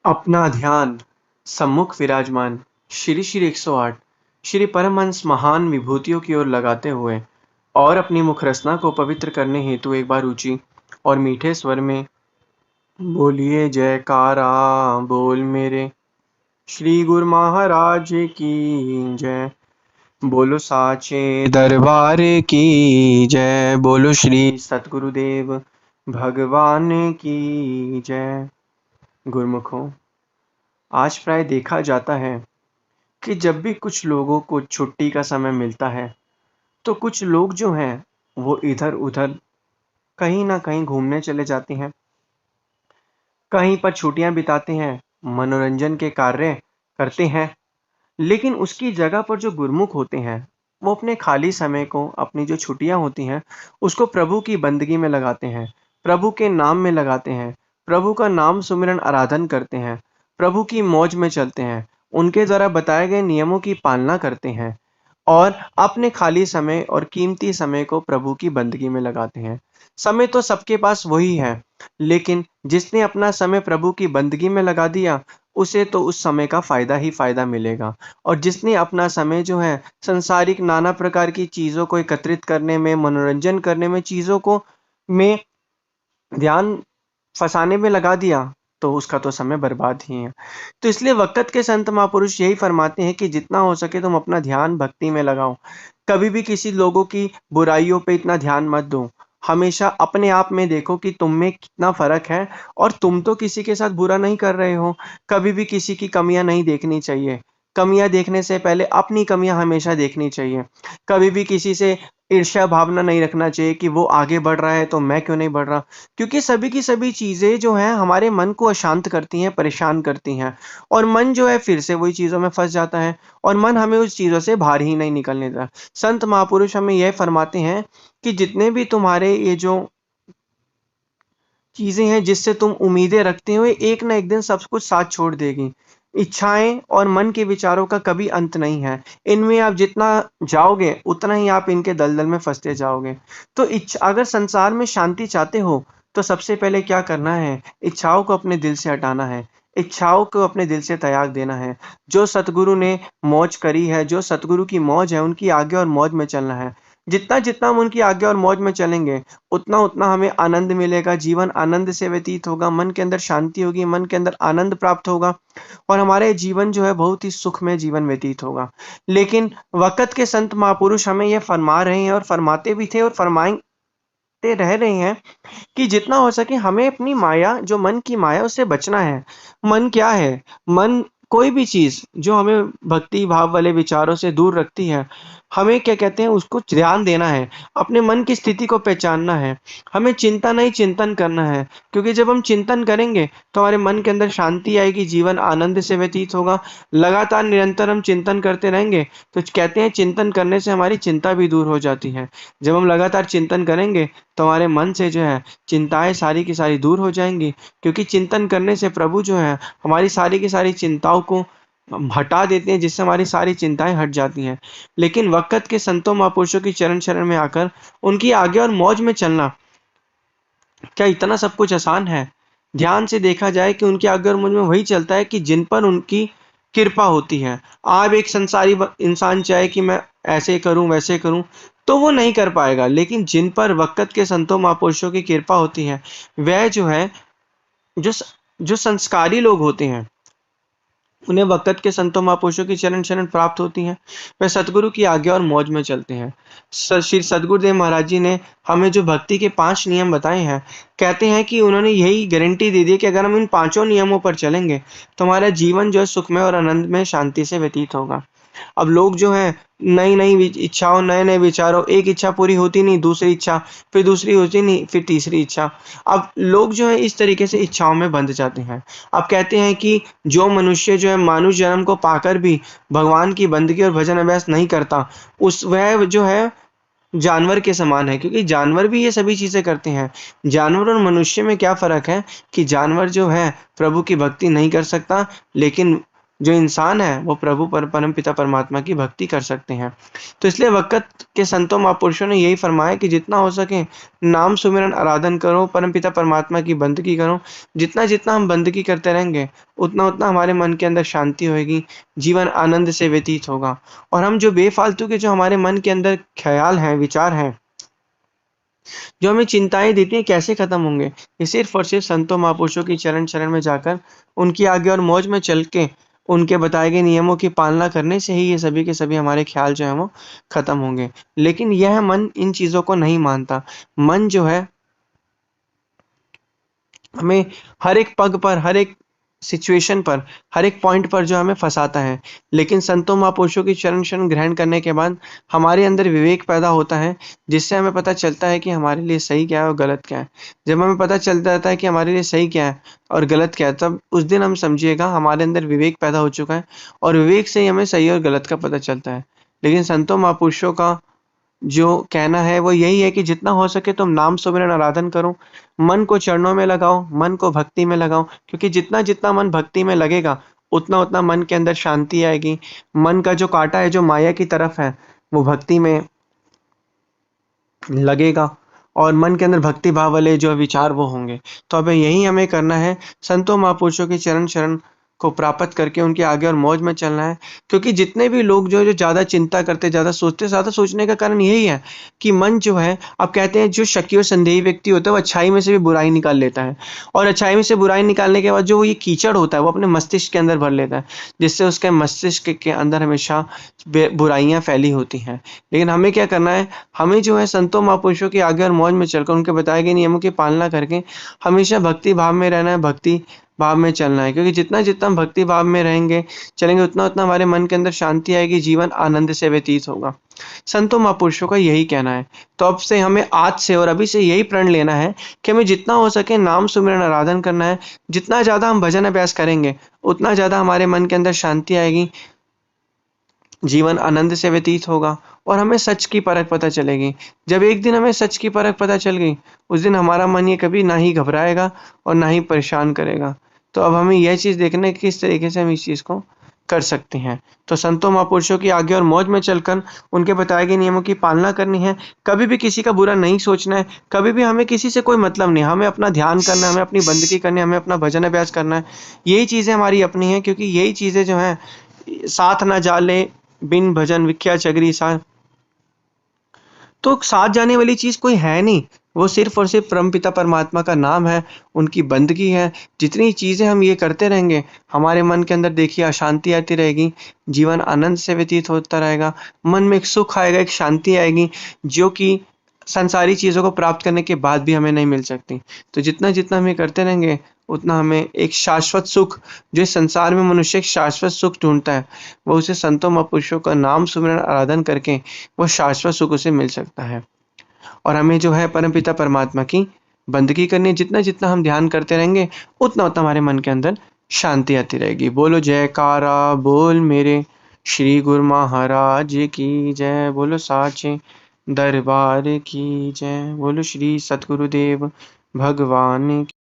अपना ध्यान सम्मुख विराजमान श्री श्री 108 श्री परमहंस महान विभूतियों की ओर लगाते हुए और अपनी मुख रचना को पवित्र करने हेतु एक बार ऊंची और मीठे स्वर में बोलिए जयकारा बोल मेरे श्री गुरु महाराज की जय। बोलो साचे दरबार की जय। बोलो श्री सतगुरुदेव भगवान की जय। गुरुमुखों, आज प्राय देखा जाता है कि जब भी कुछ लोगों को छुट्टी का समय मिलता है तो कुछ लोग जो हैं वो इधर उधर कहीं ना कहीं घूमने चले जाते हैं, कहीं पर छुट्टियां बिताते हैं, मनोरंजन के कार्य करते हैं। लेकिन उसकी जगह पर जो गुरुमुख होते हैं वो अपने खाली समय को, अपनी जो छुट्टियां होती हैं उसको प्रभु की बंदगी में लगाते हैं, प्रभु के नाम में लगाते हैं, प्रभु का नाम सुमिरन आराधन करते हैं, प्रभु की मौज में चलते हैं, उनके द्वारा बताए गए नियमों की पालना करते हैं और अपने खाली समय और कीमती समय को प्रभु की बंदगी में लगाते हैं। समय तो सबके पास वही है, लेकिन जिसने अपना समय प्रभु की बंदगी में लगा दिया उसे तो उस समय का फायदा ही फायदा मिलेगा। और जिसने अपना समय जो है संसारिक नाना प्रकार की चीजों को एकत्रित करने में, मनोरंजन करने में, चीजों को में ध्यान फंसाने में लगा दिया, तो उसका तो समय बर्बाद ही है। तो इसलिए वक़्त के संत महापुरुष यही फरमाते हैं कि जितना हो सके तुम अपना ध्यान भक्ति में लगाओ। कभी भी किसी लोगों की बुराइयों पे इतना ध्यान मत दो। हमेशा अपने आप में देखो कि तुम में कितना फ़र्क है और तुम तो किसी के साथ बुरा नहीं कर रहे हो। कभी भी किसी की कमियाँ नहीं देखनी चाहिए। कमियाँ देखने से पहले अपनी कमियाँ हमेशा देखनी चाहिए। कभी भी किसी से ईर्ष्या भावना नहीं रखना चाहिए कि वो आगे बढ़ रहा है तो मैं क्यों नहीं बढ़ रहा। क्योंकि सभी की सभी चीज़ें जो हैं हमारे मन को अशांत करती हैं, परेशान करती हैं और मन जो है फिर से वही चीज़ों में फँस जाता है और मन हमें उस चीज़ों से बाहर ही नहीं निकलने देता। संत महापुरुष हमें यह फरमाते हैं कि जितने भी तुम्हारे ये जो चीज़ें हैं जिससे तुम उम्मीदें रखते हो, ये एक ना एक दिन सब कुछ साथ छोड़ देगी। इच्छाएँ और मन के विचारों का कभी अंत नहीं है। इनमें आप जितना जाओगे उतना ही आप इनके दलदल में फँसते जाओगे। तो अगर संसार में शांति चाहते हो तो सबसे पहले क्या करना है? इच्छाओं को अपने दिल से हटाना है। इच्छाओं को अपने दिल से त्याग देना है। जो सतगुरु ने मौज करी है, जो सतगुरु की मौज है, उनकी आज्ञा और मौज में चलना है। जितना-जितना हम उनकी आज्ञा और मौज में चलेंगे, उतना-उतना हमें आनंद मिलेगा, जीवन आनंद से व्यतीत होगा, मन के अंदर शांति होगी, मन के अंदर आनंद प्राप्त होगा और हमारे जीवन जो है बहुत ही सुखमय जीवन व्यतीत होगा। लेकिन वक़्त के संत महापुरुष हमें यह फरमा रहे हैं और फरमाते भी थे और फरमाते रह रहे हैं कि जितना हो सके हमें अपनी माया, जो मन की माया, उससे बचना है। मन क्या है? मन कोई भी चीज़ जो हमें भक्ति भाव वाले विचारों से दूर रखती है, हमें क्या कहते हैं उसको ध्यान देना है, अपने मन की स्थिति को पहचानना है। हमें चिंता नहीं चिंतन करना है, क्योंकि जब हम चिंतन करेंगे तो हमारे मन के अंदर शांति आएगी, जीवन आनंद से व्यतीत होगा। लगातार निरंतर हम चिंतन करते रहेंगे तो कहते हैं चिंतन करने से हमारी चिंता भी दूर हो जाती है। जब हम लगातार चिंतन करेंगे तो हमारे मन से जो है चिंताएँ सारी की सारी दूर हो जाएँगी, क्योंकि चिंतन करने से प्रभु जो है हमारी सारी की सारी चिंताओं को हटा देते हैं, जिससे हमारी सारी चिंताएँ हट जाती हैं। लेकिन वक़्त के संतों महापुरुषों की चरण शरण में आकर उनकी आज्ञा और मौज में चलना, क्या इतना सब कुछ आसान है? ध्यान से देखा जाए कि उनकी आज्ञा और मौज में वही चलता है कि जिन पर उनकी कृपा होती है। आप एक संसारी इंसान चाहे कि मैं ऐसे करूं वैसे करूं तो वो नहीं कर पाएगा, लेकिन जिन पर वक़्त के संतों महापुरुषों की कृपा होती है, वह जो है जो जो संस्कारी लोग होते हैं उन्हें वक़्त के संतों महापुरुषों की चरण शरण प्राप्त होती हैं। वह सतगुरु की आज्ञा और मौज में चलते हैं। श्री सद्गुरुदेव महाराज जी ने हमें जो भक्ति के 5 नियम बताए हैं, कहते हैं कि उन्होंने यही गारंटी दे दी है कि अगर हम इन पाँचों नियमों पर चलेंगे तो हमारा जीवन जो है सुखमय और आनंद में शांति से व्यतीत होगा। अब लोग जो हैं नई-नई इच्छाओं, नए-नए विचारों, एक इच्छा पूरी होती नहीं, दूसरी इच्छा, फिर दूसरी होती नहीं, फिर तीसरी इच्छा। अब लोग जो है इस तरीके से इच्छाओं में बंध जाते हैं। अब कहते हैं कि जो मनुष्य जो है मानुष जन्म को पाकर भी भगवान की बंदगी और भजन अभ्यास नहीं करता, वह जो है जानवर के समान है, क्योंकि जानवर भी ये सभी चीज़ें करते हैं। जानवर और मनुष्य में क्या फ़र्क है कि जानवर जो है प्रभु की भक्ति नहीं कर सकता, लेकिन जो इंसान है वो प्रभु परम पिता परमात्मा की भक्ति कर सकते हैं। तो इसलिए वक़्त के संतों महापुरुषों ने यही फरमाया कि जितना हो सके नाम सुमिरन आराधन करो, परम पिता परमात्मा की बंदगी करो। जितना-जितना हम बंदगी करते रहेंगे, उतना-उतना हमारे मन के अंदर शांति होएगी, जीवन आनंद से व्यतीत होगा। और हम जो बेफ़ालतू के जो हमारे मन के अंदर ख़्याल हैं, विचार हैं, जो हमें चिंताएँ देती हैं, कैसे खत्म होंगे? ये सिर्फ़ और सिर्फ़ संतों महापुरुषों की चरण शरण में जाकर, उनकी आज्ञा और मौज में चल के, उनके बताए गए नियमों की पालना करने से ही ये सभी के सभी हमारे ख़्याल जो हैं वो खत्म होंगे। लेकिन यह मन इन चीज़ों को नहीं मानता। मन जो है हमें हर एक पग पर, हर एक सिचुएशन पर, हर एक पॉइंट पर जो हमें फँसाता है। लेकिन संतों महापुरुषों की चरण शरण ग्रहण करने के बाद हमारे अंदर विवेक पैदा होता है, जिससे हमें पता चलता है कि हमारे लिए सही क्या है और गलत क्या है। जब हमें पता चल जाता है कि हमारे लिए सही क्या है और गलत क्या है, तब उस दिन हम समझिएगा हमारे अंदर विवेक पैदा हो चुका है और विवेक से ही हमें सही और गलत का पता चलता है। लेकिन संतों महापुरुषों का जो कहना है वो यही है कि जितना हो सके तुम नाम सुमिरन आराधन करो, मन को चरणों में लगाओ, मन को भक्ति में लगाओ, क्योंकि जितना-जितना मन भक्ति में लगेगा, उतना-उतना मन के अंदर शांति आएगी। मन का जो काँटा है, जो माया की तरफ है, वो भक्ति में लगेगा और मन के अंदर भक्ति भाव वाले जो विचार वो होंगे। तो अब यही हमें करना है, संतों महापुरुषों की चरण शरण को प्राप्त करके उनके आगे और मौज में चलना है। क्योंकि जितने भी लोग जो ज़्यादा चिंता करते, ज़्यादा सोचते, ज़्यादा सोचने का कारण यही है कि मन जो है, अब कहते हैं जो शकी और संदेही व्यक्ति होता है वो अच्छाई में से भी बुराई निकाल लेता है और अच्छाई में से बुराई निकालने के बाद जो ये कीचड़ होता है वो अपने मस्तिष्क के अंदर भर लेता है, जिससे उसके मस्तिष्क के अंदर हमेशा बुराइयाँ फैली होती हैं। लेकिन हमें क्या करना है, हमें जो है संतों महापुरुषों के आगे और मौज में चलकर उनके बताए गए नियमों की पालना करके हमेशा भक्ति भाव में रहना है, भक्ति भाव में चलना है। क्योंकि जितना-जितना हम भक्ति भाव में रहेंगे, चलेंगे, उतना-उतना हमारे मन के अंदर शांति आएगी, जीवन आनंद से व्यतीत होगा। संतों महापुरुषों का यही कहना है। तो अब से हमें आज से और अभी से यही प्रण लेना है कि हमें जितना हो सके नाम सुमिरन आराधन करना है। जितना ज़्यादा हम भजन अभ्यास करेंगे, उतना ज़्यादा हमारे मन के अंदर शांति आएगी, जीवन आनंद से व्यतीत होगा और हमें सच की परख पता चलेगी। जब एक दिन हमें सच की परख पता चल गई, उस दिन हमारा मन ये कभी ना ही घबराएगा और ना ही परेशान करेगा। तो अब हमें यह चीज़ देखना है कि किस तरीके से हम इस चीज़ को कर सकते हैं। तो संतों महापुरुषों की आज्ञा और मौज में चलकर उनके बताए गए नियमों की पालना करनी है। कभी भी किसी का बुरा नहीं सोचना है, कभी भी हमें किसी से कोई मतलब नहीं है। हमें अपना ध्यान करना है, हमें अपनी बंदगी करनी है, हमें अपना भजन अभ्यास करना है। यही चीज़ें हमारी अपनी हैं, क्योंकि यही चीज़ें जो हैं साथ ना जाले बिन भजन विख्या चगरी सा। तो साथ जाने वाली चीज़ कोई है नहीं, वो सिर्फ़ और सिर्फ़ परमपिता परमात्मा का नाम है, उनकी बंदगी है। जितनी चीज़ें हम ये करते रहेंगे, हमारे मन के अंदर देखिए अशांति आती रहेगी, जीवन आनंद से व्यतीत होता रहेगा, मन में एक सुख आएगा, एक शांति आएगी, जो कि सांसारिक चीज़ों को प्राप्त करने के बाद भी हमें नहीं मिल सकती। तो जितना-जितना हम ये करते रहेंगे, उतना हमें एक शाश्वत सुख, जो इस संसार में मनुष्य एक शाश्वत सुख ढूँढता है, वो उसे संतों महापुरुषों का नाम सुमिरन आराधन करके वो शाश्वत सुख उसे मिल सकता है। और हमें जो है परमपिता परमात्मा की बंदगी करनी है। जितना-जितना हम ध्यान करते रहेंगे, उतना-उतना हमारे मन के अंदर शांति आती रहेगी। बोलो जयकारा बोल मेरे श्री गुरु महाराज की जय। बोलो साचे दरबार की जय। बोलो श्री सद्गुरुदेव भगवान की।